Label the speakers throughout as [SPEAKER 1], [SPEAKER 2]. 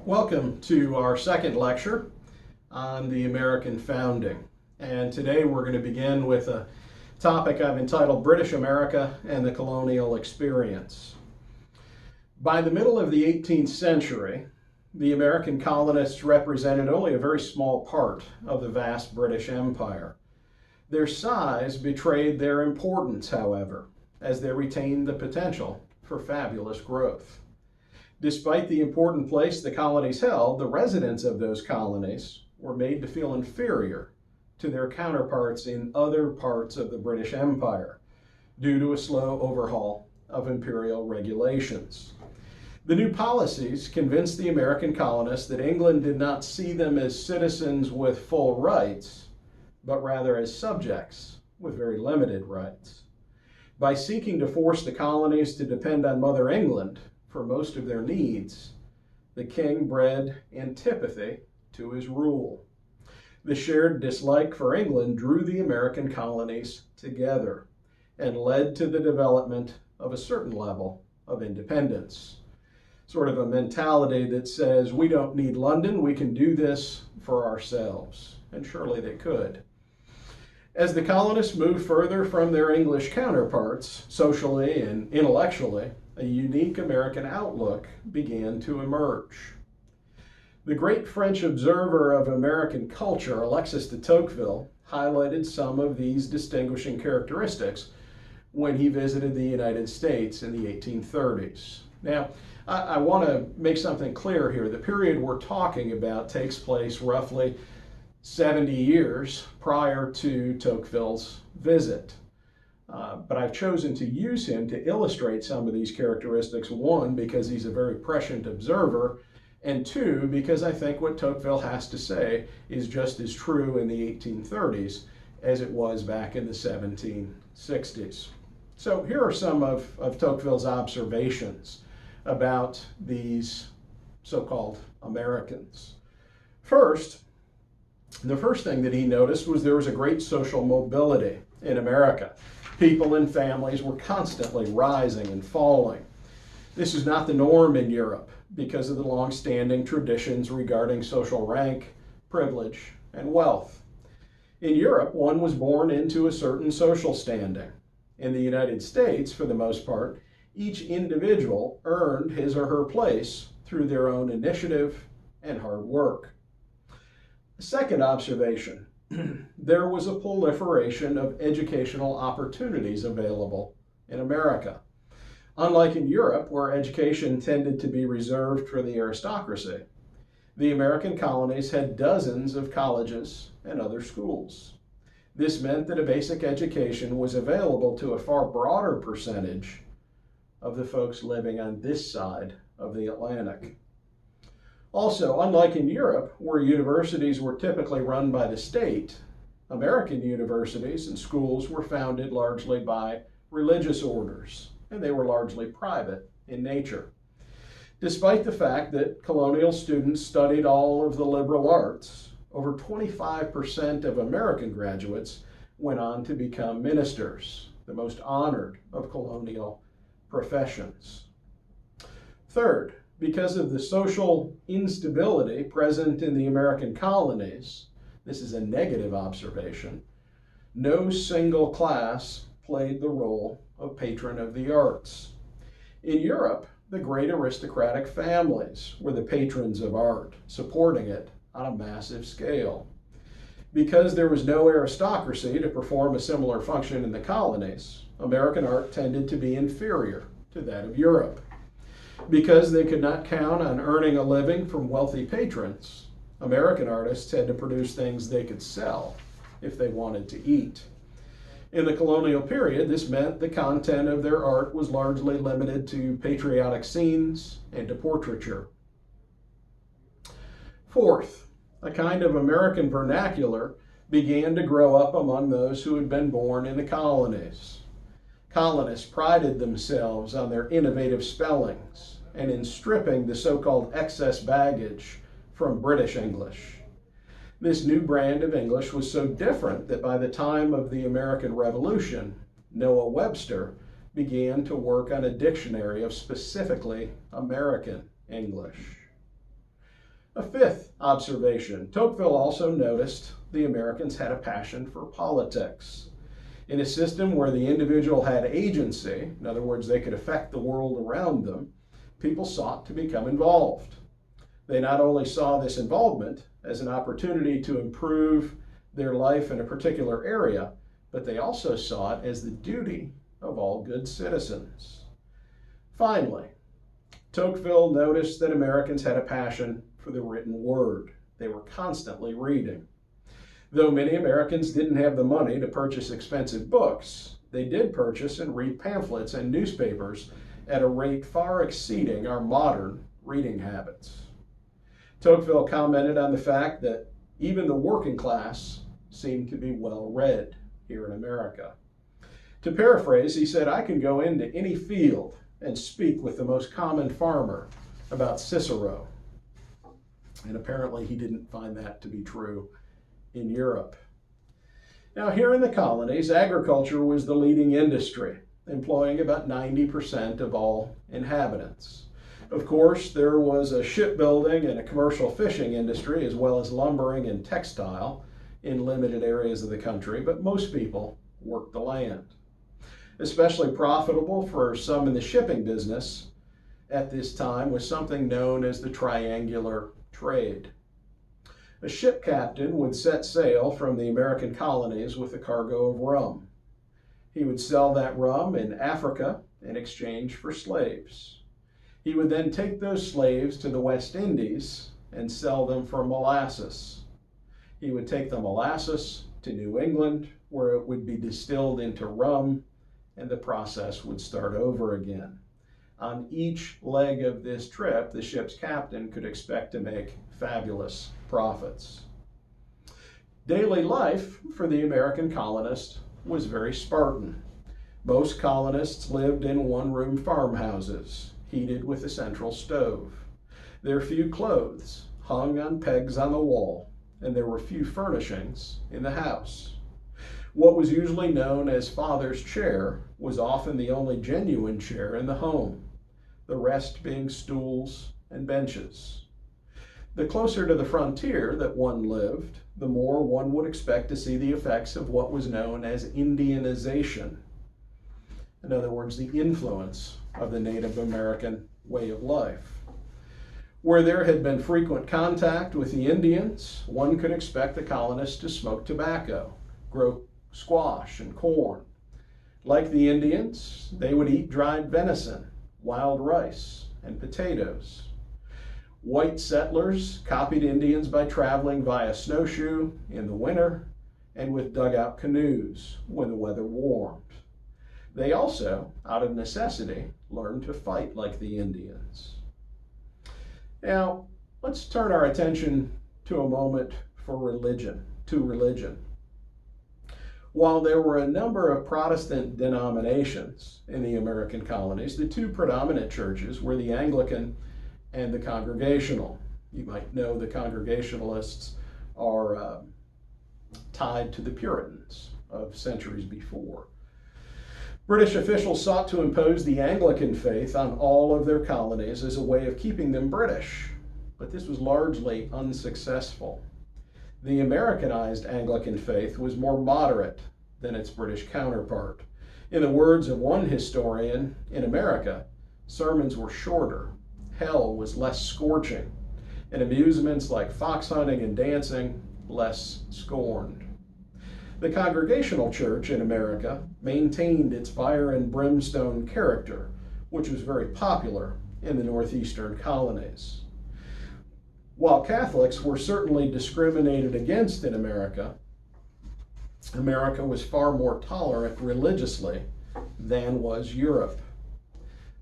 [SPEAKER 1] Welcome to our second lecture on the American founding. And today we're going to begin with a topic I've entitled British America and the Colonial Experience. By the middle of the 18th century, the American colonists represented only a very small part of the vast British Empire. Their size betrayed their importance, however, as they retained the potential for fabulous growth. Despite the important place the colonies held, the residents of those colonies were made to feel inferior to their counterparts in other parts of the British Empire due to a slow overhaul of imperial regulations. The new policies convinced the American colonists that England did not see them as citizens with full rights, but rather as subjects with very limited rights. By seeking to force the colonies to depend on Mother England for most of their needs, the king bred antipathy to his rule. The shared dislike for England drew the American colonies together and led to the development of a certain level of independence. Sort of a mentality that says, we don't need London, we can do this for ourselves. And surely they could. As the colonists moved further from their English counterparts, socially and intellectually, a unique American outlook began to emerge. The great French observer of American culture, Alexis de Tocqueville, highlighted some of these distinguishing characteristics when he visited the United States in the 1830s. Now, I want to make something clear here. The period we're talking about takes place roughly 70 years prior to Tocqueville's visit. But I've chosen to use him to illustrate some of these characteristics. One, because he's a very prescient observer, and two, because I think what Tocqueville has to say is just as true in the 1830s as it was back in the 1760s. So here are some of Tocqueville's observations about these so-called Americans. First, the first thing that he noticed was there was a great social mobility in America. People and families were constantly rising and falling. This is not the norm in Europe because of the long-standing traditions regarding social rank, privilege, and wealth. In Europe, one was born into a certain social standing. In the United States, for the most part, each individual earned his or her place through their own initiative and hard work. The second observation, there was a proliferation of educational opportunities available in America. Unlike in Europe, where education tended to be reserved for the aristocracy, the American colonies had dozens of colleges and other schools. This meant that a basic education was available to a far broader percentage of the folks living on this side of the Atlantic. Also, unlike in Europe, where universities were typically run by the state, American universities and schools were founded largely by religious orders, and they were largely private in nature. Despite the fact that colonial students studied all of the liberal arts, over 25% of American graduates went on to become ministers, the most honored of colonial professions. Third, because of the social instability present in the American colonies, this is a negative observation, no single class played the role of patron of the arts. In Europe, the great aristocratic families were the patrons of art, supporting it on a massive scale. Because there was no aristocracy to perform a similar function in the colonies, American art tended to be inferior to that of Europe. Because they could not count on earning a living from wealthy patrons, American artists had to produce things they could sell if they wanted to eat. In the colonial period, this meant the content of their art was largely limited to patriotic scenes and to portraiture. Fourth, a kind of American vernacular began to grow up among those who had been born in the colonies. Colonists prided themselves on their innovative spellings and in stripping the so-called excess baggage from British English. This new brand of English was so different that by the time of the American Revolution, Noah Webster began to work on a dictionary of specifically American English. A fifth observation, Tocqueville also noticed the Americans had a passion for politics. In a system where the individual had agency, in other words, they could affect the world around them, people sought to become involved. They not only saw this involvement as an opportunity to improve their life in a particular area, but they also saw it as the duty of all good citizens. Finally, Tocqueville noticed that Americans had a passion for the written word. They were constantly reading. Though many Americans didn't have the money to purchase expensive books, they did purchase and read pamphlets and newspapers at a rate far exceeding our modern reading habits. Tocqueville commented on the fact that even the working class seemed to be well read here in America. To paraphrase, he said, "I can go into any field and speak with the most common farmer about Cicero." And apparently he didn't find that to be true in Europe. Now, here in the colonies, agriculture was the leading industry, employing about 90% of all inhabitants. Of course, there was a shipbuilding and a commercial fishing industry, as well as lumbering and textile in limited areas of the country, but most people worked the land. Especially profitable for some in the shipping business at this time was something known as the triangular trade. A ship captain would set sail from the American colonies with a cargo of rum. He would sell that rum in Africa in exchange for slaves. He would then take those slaves to the West Indies and sell them for molasses. He would take the molasses to New England, where it would be distilled into rum, and the process would start over again. On each leg of this trip, the ship's captain could expect to make fabulous profits. Daily life for the American colonist was very Spartan. Most colonists lived in one-room farmhouses, heated with a central stove. Their few clothes hung on pegs on the wall, and there were few furnishings in the house. What was usually known as father's chair was often the only genuine chair in the home, the rest being stools and benches. The closer to the frontier that one lived, the more one would expect to see the effects of what was known as Indianization. In other words, the influence of the Native American way of life. Where there had been frequent contact with the Indians, one could expect the colonists to smoke tobacco, grow squash and corn. Like the Indians, they would eat dried venison, wild rice, and potatoes. White settlers copied Indians by traveling via snowshoe in the winter and with dugout canoes when the weather warmed. They also, out of necessity, learned to fight like the Indians. Now, let's turn our attention to a moment for religion. While there were a number of Protestant denominations in the American colonies, the two predominant churches were the Anglican and the Congregational. You might know the Congregationalists are tied to the Puritans of centuries before. British officials sought to impose the Anglican faith on all of their colonies as a way of keeping them British, but this was largely unsuccessful. The Americanized Anglican faith was more moderate than its British counterpart. In the words of one historian, in America, sermons were shorter, hell was less scorching, and amusements like fox hunting and dancing less scorned. The Congregational Church in America maintained its fire and brimstone character, which was very popular in the northeastern colonies. While Catholics were certainly discriminated against in America, America was far more tolerant religiously than was Europe.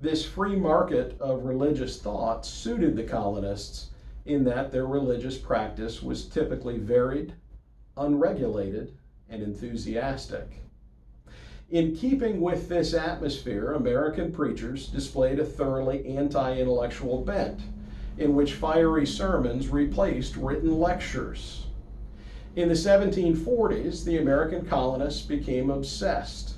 [SPEAKER 1] This free market of religious thought suited the colonists in that their religious practice was typically varied, unregulated, and enthusiastic. In keeping with this atmosphere, American preachers displayed a thoroughly anti-intellectual bent, in which fiery sermons replaced written lectures. In the 1740s, the American colonists became obsessed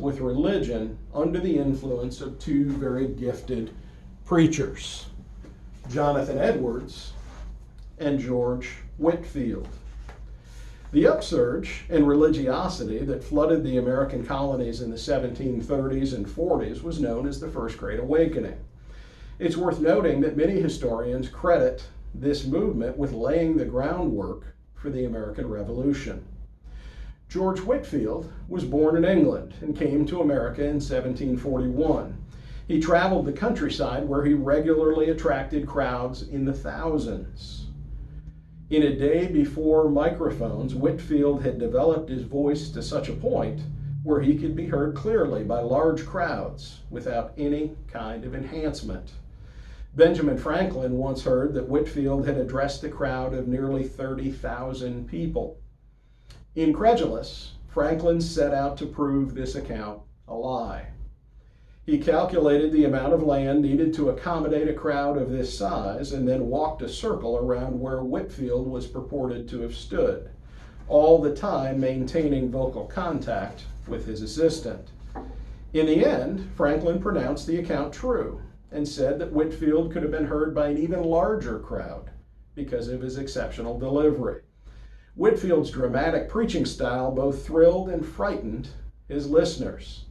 [SPEAKER 1] with religion under the influence of two very gifted preachers. Jonathan Edwards, and George Whitefield. The upsurge in religiosity that flooded the American colonies in the 1730s and 40s was known as the First Great Awakening. It's worth noting that many historians credit this movement with laying the groundwork for the American Revolution. George Whitefield was born in England and came to America in 1741. He traveled the countryside where he regularly attracted crowds in the thousands. In a day before microphones, Whitefield had developed his voice to such a point where he could be heard clearly by large crowds without any kind of enhancement. Benjamin Franklin once heard that Whitefield had addressed a crowd of nearly 30,000 people. Incredulous, Franklin set out to prove this account a lie. He calculated the amount of land needed to accommodate a crowd of this size and then walked a circle around where Whitefield was purported to have stood, all the time maintaining vocal contact with his assistant. In the end, Franklin pronounced the account true and said that Whitefield could have been heard by an even larger crowd because of his exceptional delivery. Whitefield's dramatic preaching style both thrilled and frightened his listeners.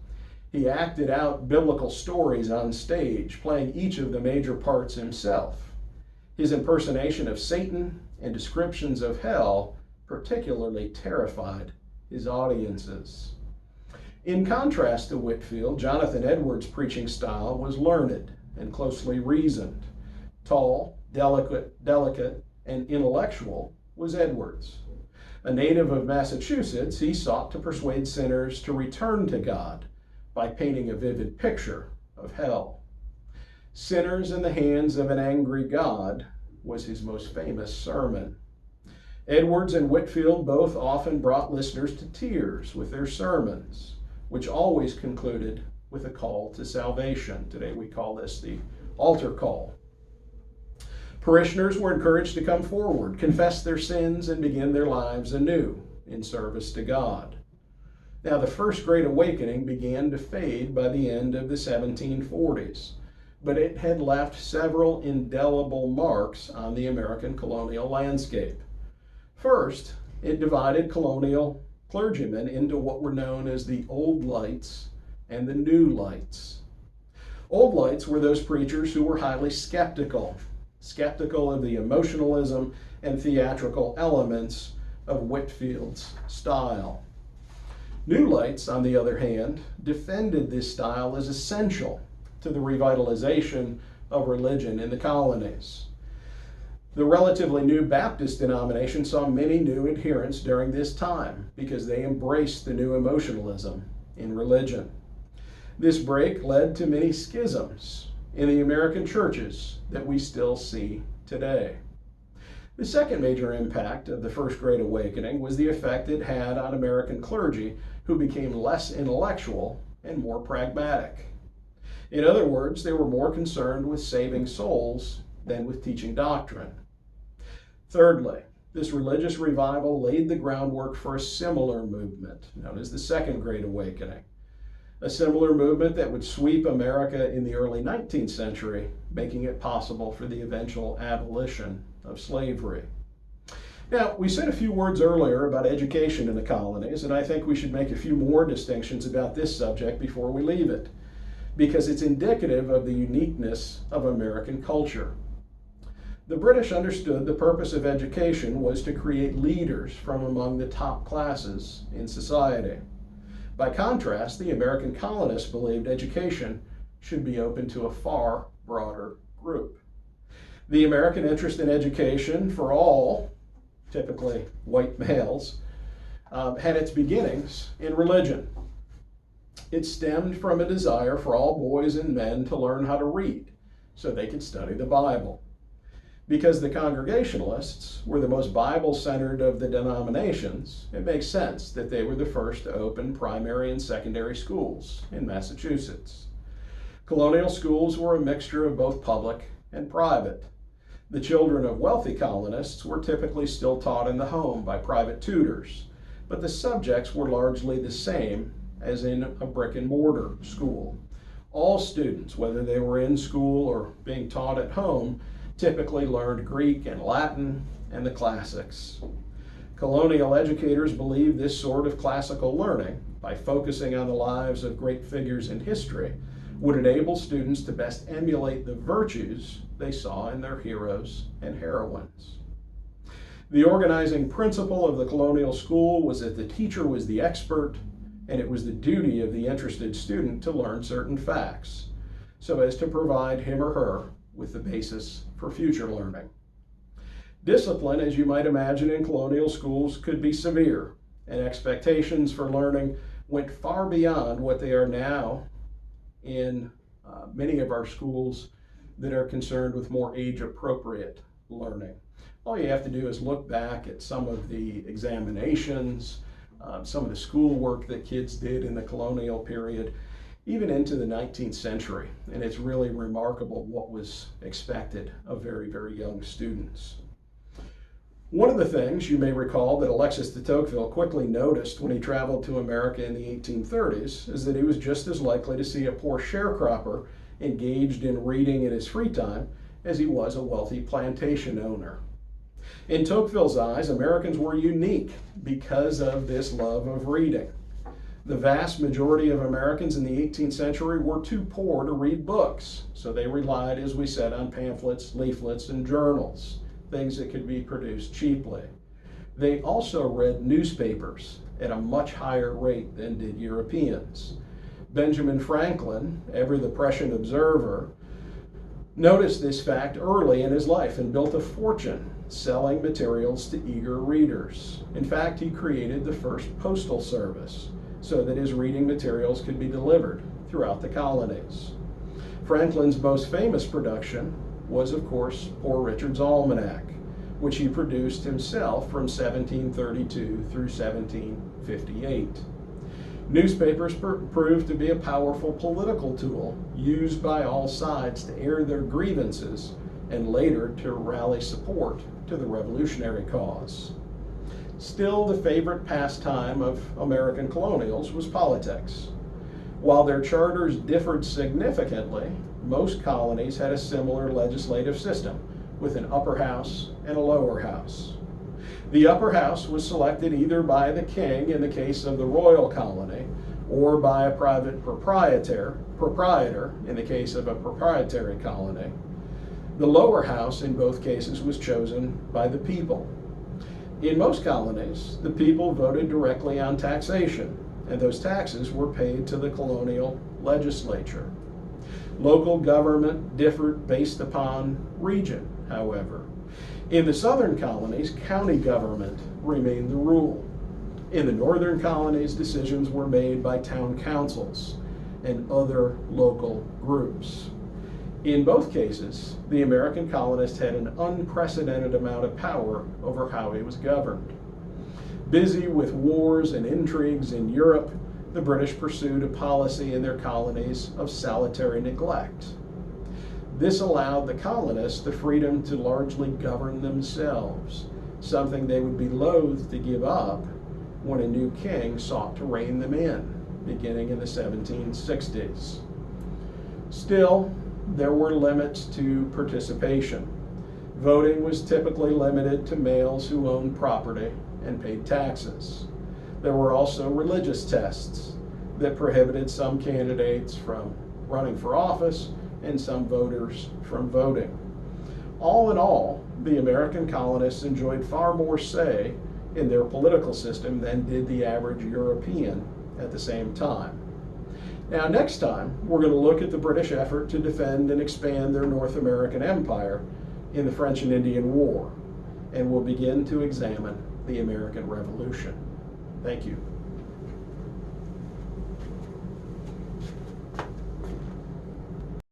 [SPEAKER 1] He acted out biblical stories on stage, playing each of the major parts himself. His impersonation of Satan and descriptions of hell particularly terrified his audiences. In contrast to Whitefield, Jonathan Edwards' preaching style was learned and closely reasoned. Tall, delicate, and intellectual was Edwards. A native of Massachusetts, he sought to persuade sinners to return to God by painting a vivid picture of hell. Sinners in the Hands of an Angry God was his most famous sermon. Edwards and Whitefield both often brought listeners to tears with their sermons, which always concluded with a call to salvation. Today we call this the altar call. Parishioners were encouraged to come forward, confess their sins, and begin their lives anew in service to God. Now, the First Great Awakening began to fade by the end of the 1740s, but it had left several indelible marks on the American colonial landscape. First, it divided colonial clergymen into what were known as the Old Lights and the New Lights. Old Lights were those preachers who were highly skeptical of the emotionalism and theatrical elements of Whitefield's style. New Lights, on the other hand, defended this style as essential to the revitalization of religion in the colonies. The relatively new Baptist denomination saw many new adherents during this time because they embraced the new emotionalism in religion. This break led to many schisms in the American churches that we still see today. The second major impact of the First Great Awakening was the effect it had on American clergy who became less intellectual and more pragmatic. In other words, they were more concerned with saving souls than with teaching doctrine. Thirdly, this religious revival laid the groundwork for a similar movement known as the Second Great Awakening, a similar movement that would sweep America in the early 19th century, making it possible for the eventual abolition of slavery. Now, we said a few words earlier about education in the colonies, and I think we should make a few more distinctions about this subject before we leave it, because it's indicative of the uniqueness of American culture. The British understood the purpose of education was to create leaders from among the top classes in society. By contrast, the American colonists believed education should be open to a far broader group. The American interest in education for all, typically white males, had its beginnings in religion. It stemmed from a desire for all boys and men to learn how to read so they could study the Bible. Because the Congregationalists were the most Bible-centered of the denominations, it makes sense that they were the first to open primary and secondary schools in Massachusetts. Colonial schools were a mixture of both public and private. The children of wealthy colonists were typically still taught in the home by private tutors, but the subjects were largely the same as in a brick and mortar school. All students, whether they were in school or being taught at home, typically learned Greek and Latin and the classics. Colonial educators believed this sort of classical learning, by focusing on the lives of great figures in history, would enable students to best emulate the virtues they saw in their heroes and heroines. The organizing principle of the colonial school was that the teacher was the expert, and it was the duty of the interested student to learn certain facts, so as to provide him or her with the basis for future learning. Discipline, as you might imagine in colonial schools, could be severe, and expectations for learning went far beyond what they are now in many of our schools that are concerned with more age-appropriate learning. All you have to do is look back at some of the examinations, some of the schoolwork that kids did in the colonial period, even into the 19th century, and it's really remarkable what was expected of very, very young students. One of the things you may recall that Alexis de Tocqueville quickly noticed when he traveled to America in the 1830s is that he was just as likely to see a poor sharecropper engaged in reading in his free time as he was a wealthy plantation owner. In Tocqueville's eyes, Americans were unique because of this love of reading. The vast majority of Americans in the 18th century were too poor to read books, so they relied, as we said, on pamphlets, leaflets, and journals, things that could be produced cheaply. They also read newspapers at a much higher rate than did Europeans. Benjamin Franklin, ever the prescient observer, noticed this fact early in his life and built a fortune selling materials to eager readers. In fact, he created the first postal service so that his reading materials could be delivered throughout the colonies. Franklin's most famous production was, of course, Poor Richard's Almanac, which he produced himself from 1732 through 1758. Newspapers proved to be a powerful political tool used by all sides to air their grievances and later to rally support to the revolutionary cause. Still, the favorite pastime of American colonials was politics. While their charters differed significantly, most colonies had a similar legislative system with an upper house and a lower house. The upper house was selected either by the king in the case of the royal colony or by a private proprietor in the case of a proprietary colony. The lower house in both cases was chosen by the people. In most colonies, the people voted directly on taxation, and those taxes were paid to the colonial legislature. Local government differed based upon region, however. In the southern colonies, county government remained the rule. In the northern colonies, decisions were made by town councils and other local groups. In both cases, the American colonist had an unprecedented amount of power over how he was governed. Busy with wars and intrigues in Europe, the British pursued a policy in their colonies of salutary neglect. This allowed the colonists the freedom to largely govern themselves, something they would be loath to give up when a new king sought to rein them in, beginning in the 1760s. Still, there were limits to participation. Voting was typically limited to males who owned property and paid taxes. There were also religious tests that prohibited some candidates from running for office and some voters from voting. All in all, the American colonists enjoyed far more say in their political system than did the average European at the same time. Now, next time, we're going to look at the British effort to defend and expand their North American empire in the French and Indian War, and we'll begin to examine the American Revolution. Thank you.